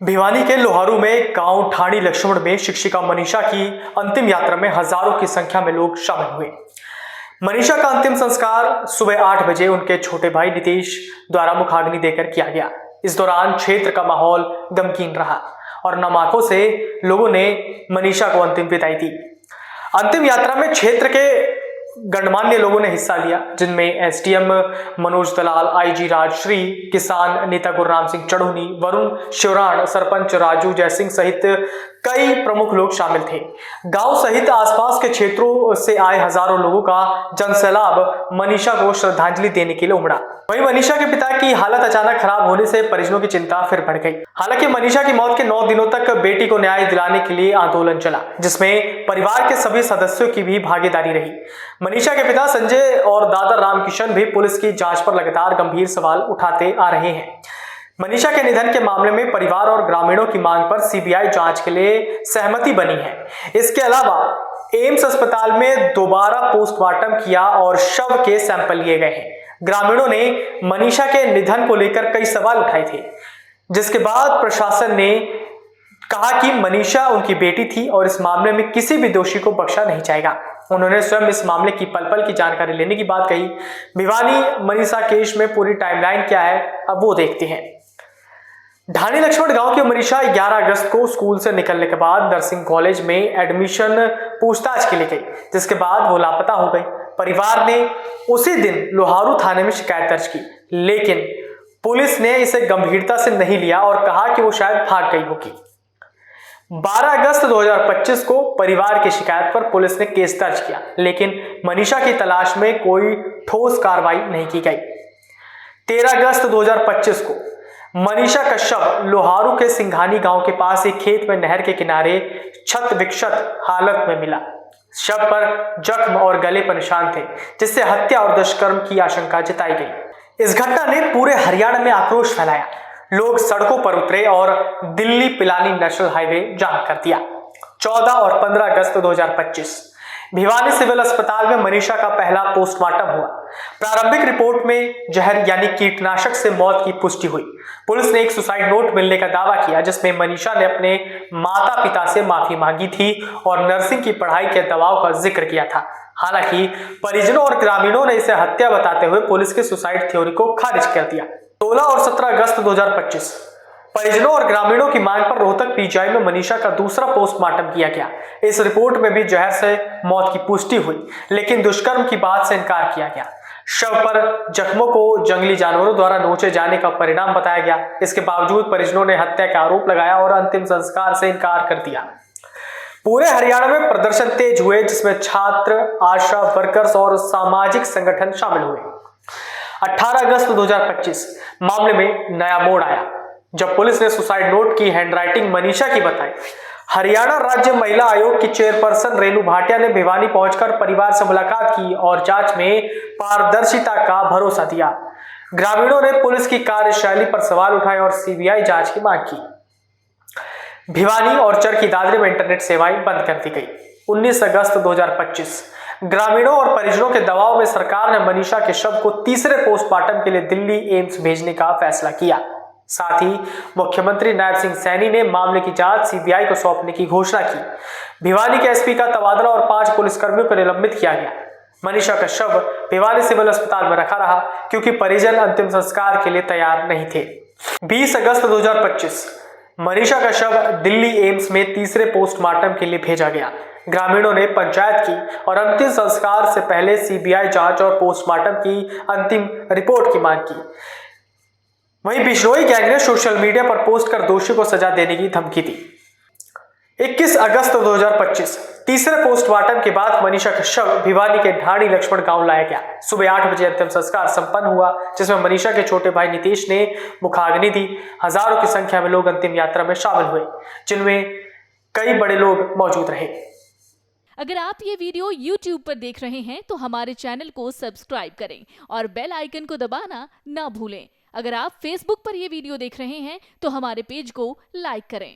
भिवानी के लोहारू में गांव ठाणी लक्ष्मण में शिक्षिका मनीषा की अंतिम यात्रा में हजारों की संख्या में लोग शामिल हुए। मनीषा का अंतिम संस्कार सुबह 8 बजे उनके छोटे भाई नीतीश द्वारा मुखाग्नि देकर किया गया। इस दौरान क्षेत्र का माहौल गमगीन रहा और नम आंखों से लोगों ने मनीषा को अंतिम विदाई दी। अंतिम यात्रा में क्षेत्र के गणमान्य लोगों ने हिस्सा लिया, जिनमें एसडीएम मनोज दलाल, आईजी राजश्री, किसान नेता गुरनाम सिंह चढ़ूनी, वरुण शिवराण, सरपंच राजू जयसिंह सहित कई प्रमुख लोग शामिल थे। गांव सहित आसपास के क्षेत्रों से आए हजारों लोगों का जनसैलाब मनीषा को श्रद्धांजलि देने के लिए उमड़ा। वहीं मनीषा के पिता की हालत अचानक खराब होने से परिजनों की चिंता फिर बढ़ गई। हालांकि मनीषा की मौत के 9 दिनों तक बेटी को न्याय दिलाने के लिए आंदोलन चला, जिसमें परिवार के सभी सदस्यों की भी भागीदारी रही। मनीषा के पिता संजय और दादा रामकिशन भी पुलिस की जांच पर लगातार गंभीर सवाल उठाते आ रहे हैं। मनीषा के निधन के मामले में परिवार और ग्रामीणों की मांग पर सीबीआई जांच के लिए सहमति बनी है। इसके अलावा एम्स अस्पताल में दोबारा पोस्टमार्टम किया और शव के सैंपल लिए गए हैं। ग्रामीणों ने मनीषा के निधन को लेकर कई सवाल उठाए थे, जिसके बाद प्रशासन ने कहा कि मनीषा उनकी बेटी थी और इस मामले में किसी भी दोषी को बख्शा नहीं जाएगा। उन्होंने स्वयं इस मामले की पल पल की जानकारी लेने की बात कही। भिवानी मनीषा केस में पूरी टाइमलाइन क्या है, अब वो देखते हैं। ढाणी लक्ष्मण गांव की मनीषा 11 अगस्त को स्कूल से निकलने के बाद नर्सिंग कॉलेज में एडमिशन पूछताछ के लिए गई, जिसके बाद वो लापता हो गई। परिवार ने उसी दिन लोहारू थाने में शिकायत दर्ज की, लेकिन पुलिस ने इसे गंभीरता से नहीं लिया और कहा कि वो शायद भाग गई होगी। 12 अगस्त 2025 को परिवार की शिकायत पर पुलिस ने केस दर्ज किया, लेकिन मनीषा की तलाश में कोई ठोस कार्रवाई नहीं की गई। 13 अगस्त 2025 को मनीषा का शव लोहारू के सिंघानी गांव के पास एक खेत में नहर के किनारे क्षत विक्षत हालत में मिला। शव पर जख्म और गले पर निशान थे, जिससे हत्या और दुष्कर्म की आशंका जताई गई। इस घटना ने पूरे हरियाणा में आक्रोश फैलाया। लोग सड़कों पर उतरे और दिल्ली पिलानी नेशनल हाईवे जाम कर दिया। 14 और 15 अगस्त 2025 भिवानी सिविल अस्पताल में मनीषा का पहला पोस्टमार्टम हुआ। प्रारंभिक रिपोर्ट में जहर यानी कीटनाशक से मौत की पुष्टि हुई। पुलिस ने एक सुसाइड नोट मिलने का दावा किया, जिसमें मनीषा ने अपने माता पिता से माफी मांगी थी और नर्सिंग की पढ़ाई के दबाव का जिक्र किया था। हालांकि परिजनों और ग्रामीणों ने इसे हत्या बताते हुए पुलिस की सुसाइड थ्योरी को खारिज कर दिया। 16 और 17 अगस्त 2025 परिजनों और ग्रामीणों की मांग पर रोहतक पीजीआई में मनीषा का दूसरा पोस्टमार्टम किया गया। इस रिपोर्ट में भी जहर से मौत की पुष्टि हुई, लेकिन दुष्कर्म की बात से इनकार किया गया। शव पर जख्मों को जंगली जानवरों द्वारा नोचे जाने का परिणाम बताया गया। इसके बावजूद परिजनों ने हत्या का आरोप लगाया और अंतिम संस्कार से इनकार कर दिया। पूरे हरियाणा में प्रदर्शन तेज हुए, जिसमें छात्र, आशा वर्कर्स और सामाजिक संगठन शामिल हुए। 18 अगस्त 2025 मामले में नया मोड़ आया, जब पुलिस ने सुसाइड नोट की हैंडराइटिंग मनीषा की बताई। हरियाणा राज्य महिला आयोग की चेयरपर्सन रेणु भाटिया ने भिवानी पहुंचकर परिवार से मुलाकात की और जांच में पारदर्शिता का भरोसा दिया। ग्रामीणों ने पुलिस की कार्यशैली पर सवाल उठाए और सीबीआई जांच की मांग की। भिवानी और चरखी दादरी में इंटरनेट सेवाएं बंद कर दी गई। 19 अगस्त 2025 ग्रामीणों और परिजनों के दबाव में सरकार ने मनीषा के शव को तीसरे पोस्टमार्टम के लिए दिल्ली एम्स भेजने का फैसला किया। साथ ही मुख्यमंत्री नायब सिंह सैनी ने मामले की जांच सीबीआई को सौंपने की घोषणा की। भिवानी के एसपी का तबादला और 5 पुलिसकर्मियों को निलंबित किया गया। मनीषा का शव भिवानी सिविल अस्पताल में रखा रहा, क्योंकि परिजन अंतिम संस्कार के लिए तैयार नहीं थे। 20 अगस्त 2025 मनीषा का शव दिल्ली एम्स में तीसरे पोस्टमार्टम के लिए भेजा गया। ग्रामीणों ने पंचायत की और अंतिम संस्कार से पहले सीबीआई जांच और पोस्टमार्टम की अंतिम रिपोर्ट की मांग की। वहीं बिश्नोई गैंग ने सोशल मीडिया पर पोस्ट कर दोषी को सजा देने की धमकी दी। 21 अगस्त 2025 तीसरे पोस्टमार्टम के बाद मनीषा का शव भिवानी के ढाणी लक्ष्मण गांव लाया गया। सुबह 8 बजे अंतिम संस्कार संपन्न हुआ, जिसमें मनीषा के छोटे भाई नीतीश ने मुखाग्नि दी। हजारों की संख्या में लोग अंतिम यात्रा में शामिल हुए, जिनमें कई बड़े लोग मौजूद रहे। अगर आप ये वीडियो YouTube पर देख रहे हैं तो हमारे चैनल को सब्सक्राइब करें और बेल आइकन को दबाना ना भूलें। अगर आप Facebook पर ये वीडियो देख रहे हैं तो हमारे पेज को लाइक करें।